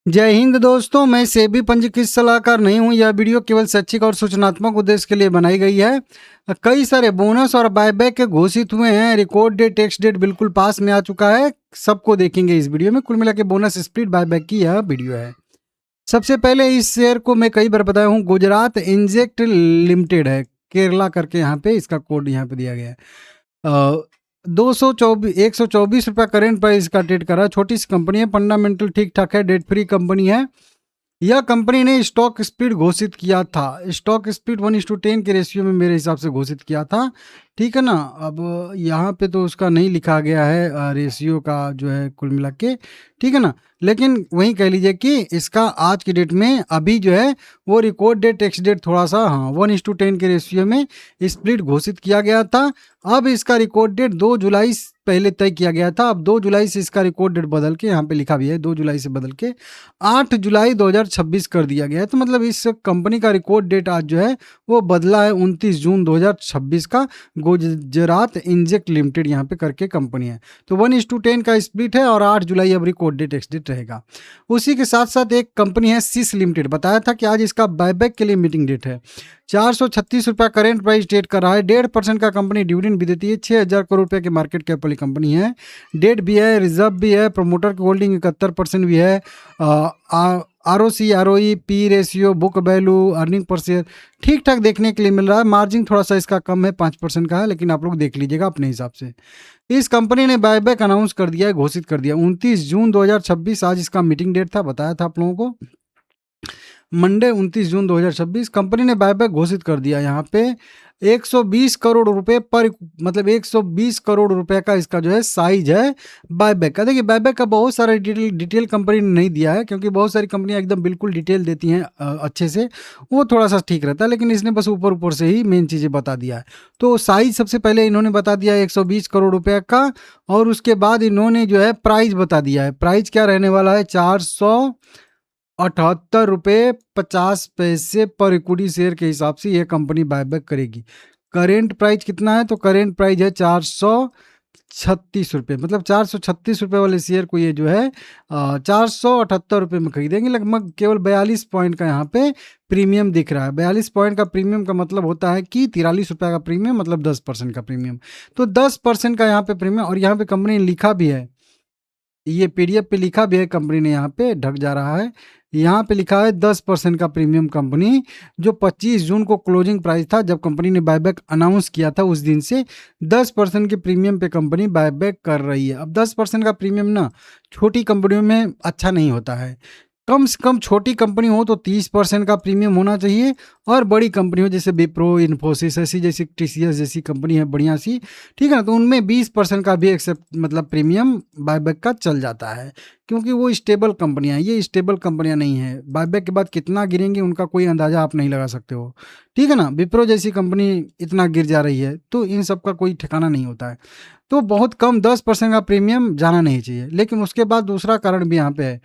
जय हिंद दोस्तों, मैं सेबी पंजीकृत सलाहकार नहीं हूं। यह वीडियो केवल शैक्षिक और सूचनात्मक उद्देश्य के लिए बनाई गई है। कई सारे बोनस और बायबैक के घोषित हुए हैं। रिकॉर्ड डेट, टेक्स्ट डेट बिल्कुल पास में आ चुका है। सबको देखेंगे इस वीडियो में। कुल मिला के बोनस स्प्लिट बायबैक की यह वीडियो है। सबसे पहले इस शेयर को मैं कई बार बताया हूँ, गुजरात इंजेक्ट लिमिटेड है, केरला करके यहाँ पे इसका कोड यहाँ पे दिया गया है। 124 रुपया करेंट प्राइस का ट्रेड कर रहा है। छोटी सी कंपनी है, फंडामेंटल ठीक ठाक है, डेट फ्री कंपनी है। यह कंपनी ने स्टॉक स्प्लिट घोषित किया था। स्टॉक स्प्लिट 1:10 के रेशियो में मेरे हिसाब से घोषित किया था, ठीक है ना। अब यहाँ पे तो उसका नहीं लिखा गया है रेशियो का जो है कुल मिला के, ठीक है ना। लेकिन वही कह लीजिए कि इसका आज की डेट में अभी जो है वो रिकॉर्ड डेट, टेक्स्ट डेट थोड़ा सा 1:10 के रेशियो में स्प्लिट घोषित किया गया था। अब इसका रिकॉर्ड डेट 2 जुलाई पहले तय किया गया था। अब 2 जुलाई से इसका रिकॉर्ड डेट बदल के यहाँ पे लिखा भी है, 2 जुलाई से बदल के 8 जुलाई 2026 कर दिया गया है। तो मतलब इस कंपनी का रिकॉर्ड डेट आज जो है वो बदला है, 29 जून 2026 का। गुजरात इंजेक्ट लिमिटेड यहाँ पे करके कंपनी है। तो 1:10 का स्प्लिट है और 8 जुलाई अब रिकॉर्ड डेट, टेक्स्ट डेट रहेगा। उसी के साथ साथ एक कंपनी है सिस लिमिटेड। बताया था कि आज इसका बायबैक के लिए मीटिंग डेट है। 436 रुपया करेंट प्राइस ट्रेड कर रहा है। 1.5% का कंपनी डिविडेंड भी देती है। 6000 करोड़ रुपए की मार्केट कैप वाली कंपनी है। डेट भी है, रिजर्व भी है, प्रमोटर की होल्डिंग 71% भी है। ROC, ROE, P ratio, book value, earning per share ठीक ठाक देखने के लिए मिल रहा है। मार्जिन थोड़ा सा इसका कम है, 5% का है, लेकिन आप लोग देख लीजिएगा अपने हिसाब से। इस कंपनी ने बायबैक अनाउंस कर दिया है, घोषित कर दिया। 29 जून 2026 आज इसका मीटिंग डेट था, बताया था आप लोगों को। मंडे 29 जून 2026 कंपनी ने बायबैक घोषित कर दिया। यहाँ पे 120 करोड़ रुपए पर, मतलब 120 करोड़ रुपए का इसका जो है साइज है बायबैक का। देखिए बायबैक का बहुत सारा डिटेल कंपनी ने नहीं दिया है, क्योंकि बहुत सारी कंपनियां एकदम बिल्कुल डिटेल देती हैं अच्छे से, वो थोड़ा सा ठीक रहता है। लेकिन इसने बस ऊपर ऊपर से ही मेन चीज़ें बता दिया है। तो साइज सबसे पहले इन्होंने बता दिया 120 करोड़ रुपए का, और उसके बाद इन्होंने जो है प्राइस बता दिया है। प्राइस क्या रहने वाला है, 478 रुपये 50 पैसे पर इक्विटी शेयर के हिसाब से यह कंपनी बायबैक करेगी। करेंट प्राइस कितना है, तो करेंट प्राइस है 436 रुपये। मतलब 436 रुपये वाले शेयर को ये जो है 478 रुपये में खरीदेंगे। लगभग केवल 42 पॉइंट का यहाँ पे प्रीमियम दिख रहा है। 42 पॉइंट का प्रीमियम का मतलब होता है कि 43 रुपये का प्रीमियम, मतलब 10% का प्रीमियम। तो 10% का यहाँ पे प्रीमियम, और यहाँ पे कंपनी ने लिखा भी है, ये PDF पे लिखा भी है, कंपनी ने यहाँ पे ढक जा रहा है, यहाँ पे लिखा है 10% का प्रीमियम कंपनी, जो 25 जून को क्लोजिंग प्राइस था जब कंपनी ने बायबैक अनाउंस किया था, उस दिन से 10% के प्रीमियम पे कंपनी बायबैक कर रही है। अब 10% का प्रीमियम ना छोटी कंपनियों में अच्छा नहीं होता है। कम से कम छोटी कंपनी हो तो 30% का प्रीमियम होना चाहिए, और बड़ी कंपनी हो जैसे विप्रो, इन्फोसिस ऐसी, जैसी TCS जैसी कंपनी है बढ़िया सी, ठीक है ना, तो उनमें 20% का भी एक्सेप्ट, मतलब प्रीमियम बायबैक का चल जाता है, क्योंकि वो स्टेबल कंपनियां हैं। ये स्टेबल कंपनियां नहीं है, बायबैक के बाद कितना गिरेंगे उनका कोई अंदाजा आप नहीं लगा सकते हो, ठीक है ना। विप्रो जैसी कंपनी इतना गिर जा रही है, तो इन सब का कोई ठिकाना नहीं होता है। तो बहुत कम 10% का प्रीमियम जाना नहीं चाहिए। लेकिन उसके बाद दूसरा कारण भी यहाँ पे है,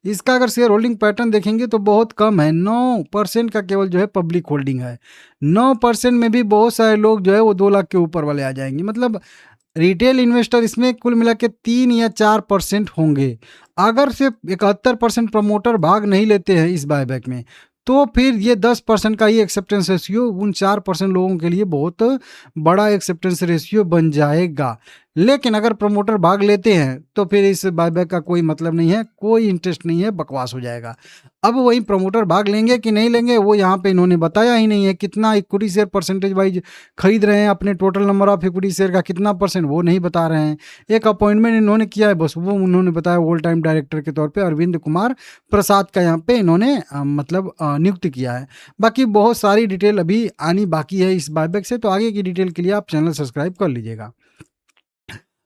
इसका अगर शेयर होल्डिंग पैटर्न देखेंगे तो बहुत कम है। 9% का केवल जो है पब्लिक होल्डिंग है। 9% में भी बहुत सारे लोग जो है वो 2 लाख के ऊपर वाले आ जाएंगे। मतलब रिटेल इन्वेस्टर इसमें कुल मिला के 3 या 4% होंगे। अगर सिर्फ 71% प्रमोटर भाग नहीं लेते हैं इस बायबैक में, तो फिर ये 10% का ही एक्सेप्टेंस रेशियो उन 4% लोगों के लिए बहुत बड़ा एक्सेप्टेंस रेशियो बन जाएगा। लेकिन अगर प्रमोटर भाग लेते हैं तो फिर इस बायबैक का कोई मतलब नहीं है, कोई इंटरेस्ट नहीं है, बकवास हो जाएगा। अब वही प्रमोटर भाग लेंगे कि नहीं लेंगे, वो यहाँ पे इन्होंने बताया ही नहीं है। कितना इक्विटी शेयर परसेंटेज वाइज खरीद रहे हैं, अपने total number of equity share का कितना परसेंट, वो नहीं बता रहे हैं। एक अपॉइंटमेंट इन्होंने किया है, बस वो उन्होंने बताया ऑल टाइम डायरेक्टर के तौर पे अरविंद कुमार प्रसाद का यहाँ पे इन्होंने मतलब नियुक्त किया है। बाकी बहुत सारी डिटेल अभी आनी बाकी है इस बायबैक से, तो आगे की डिटेल के लिए आप चैनल सब्सक्राइब कर लीजिएगा।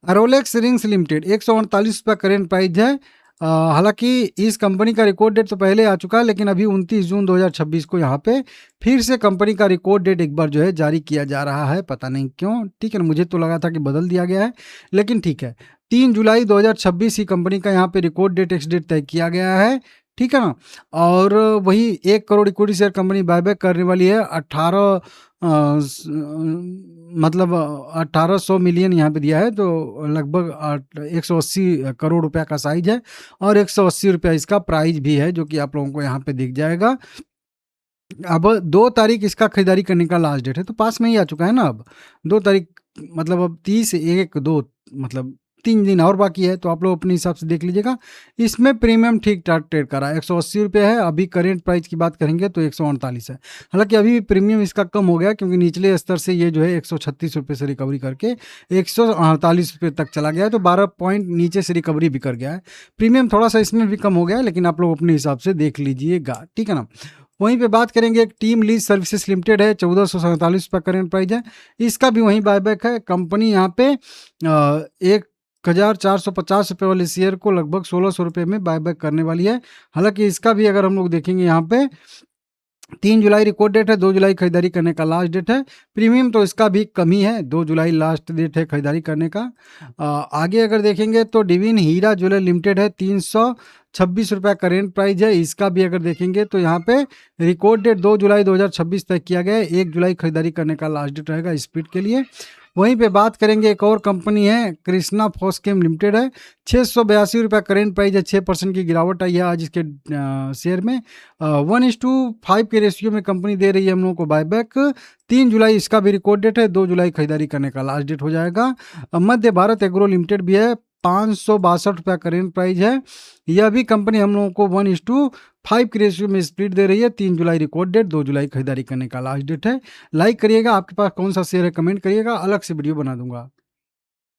रोलेक्स रिंग्स लिमिटेड 148 रुपये करेंट प्राइस है। हालांकि इस कंपनी का रिकॉर्ड डेट तो पहले आ चुका है, लेकिन अभी 29 जून 2026 को यहाँ पे फिर से कंपनी का रिकॉर्ड डेट एक बार जो है जारी किया जा रहा है, पता नहीं क्यों, ठीक है ना। मुझे तो लगा था कि बदल दिया गया है, लेकिन ठीक है। 3 जुलाई 2026 ही कंपनी का यहाँ पे रिकॉर्ड डेट, टेक्स्ट डेट तय किया गया है, ठीक है ना? और वही 1 crore equity share company buyback करने वाली है। 18 मतलब 1800 मिलियन यहाँ पे दिया है, तो लगभग 180 करोड़ रुपया का साइज है और 180 रुपया इसका प्राइस भी है, जो कि आप लोगों को यहाँ पे दिख जाएगा। अब 2 तारीख इसका खरीदारी करने का लास्ट डेट है, तो पास में ही आ चुका है ना अब। 2 तारीख मतलब अब 30, 1, 2 मतलब 3 दिन और बाकी है, तो आप लोग अपने हिसाब से देख लीजिएगा। इसमें प्रीमियम ठीक-ठाक ट्रेड कर रहा है, 180 रुपये है, अभी करंट प्राइस की बात करेंगे तो 139 है। हालाँकि अभी भी प्रीमियम इसका कम हो गया, क्योंकि निचले स्तर से ये जो है 136 रुपये से रिकवरी करके 148 रुपये तक चला गया है, तो 12 पॉइंट नीचे से रिकवरी भी कर गया है। प्रीमियम थोड़ा-सा इसमें भी कम हो गया है, लेकिन आप लोग अपने हिसाब से देख लीजिएगा, ठीक है ना? वहीं पे बात करेंगे, एक टीम लीज सर्विसेज लिमिटेड है, 1447 रुपये करेंट प्राइस है। इसका भी वहीं बायबैक है। कंपनी यहाँ पे 1450 रुपये वाले शेयर को लगभग 1600 रुपये में बायबैक करने वाली है। हालांकि इसका भी अगर हम लोग देखेंगे, यहाँ पे 3 जुलाई रिकॉर्ड डेट है, 2 जुलाई खरीदारी करने का लास्ट डेट है। प्रीमियम तो इसका भी कम ही है, 2 जुलाई लास्ट डेट है खरीदारी करने का। आगे अगर देखेंगे तो डिवीन हीरा ज्वेलर लिमिटेड है, 326 रुपया करेंट प्राइस है। इसका भी अगर देखेंगे तो यहाँ पे रिकॉर्ड डेट 2 जुलाई 2026 तक किया गया है, 1 जुलाई खरीदारी करने का लास्ट डेट रहेगा स्पीड के लिए। वहीं पे बात करेंगे, एक और कंपनी है कृष्णा फॉस्केम लिमिटेड है, 682 रुपया करेंट प्राइस है। 6% की गिरावट आई है आज इसके शेयर में। 1:5 के रेशियो में कंपनी दे रही है हम लोगों को बायबैक। 3 जुलाई इसका भी रिकॉर्ड डेट है, 2 जुलाई खरीदारी करने का लास्ट डेट हो जाएगा। मध्य भारत एग्रो लिमिटेड भी है, 562 रुपया करेंट प्राइस है। यह भी कंपनी हम लोगों को 1:5 की रेशियो में स्प्लिट दे रही है। 3 जुलाई रिकॉर्ड डेट, 2 जुलाई खरीदारी करने का लास्ट डेट है। लाइक करिएगा, आपके पास कौन सा शेयर है कमेंट करिएगा, अलग से वीडियो बना दूंगा।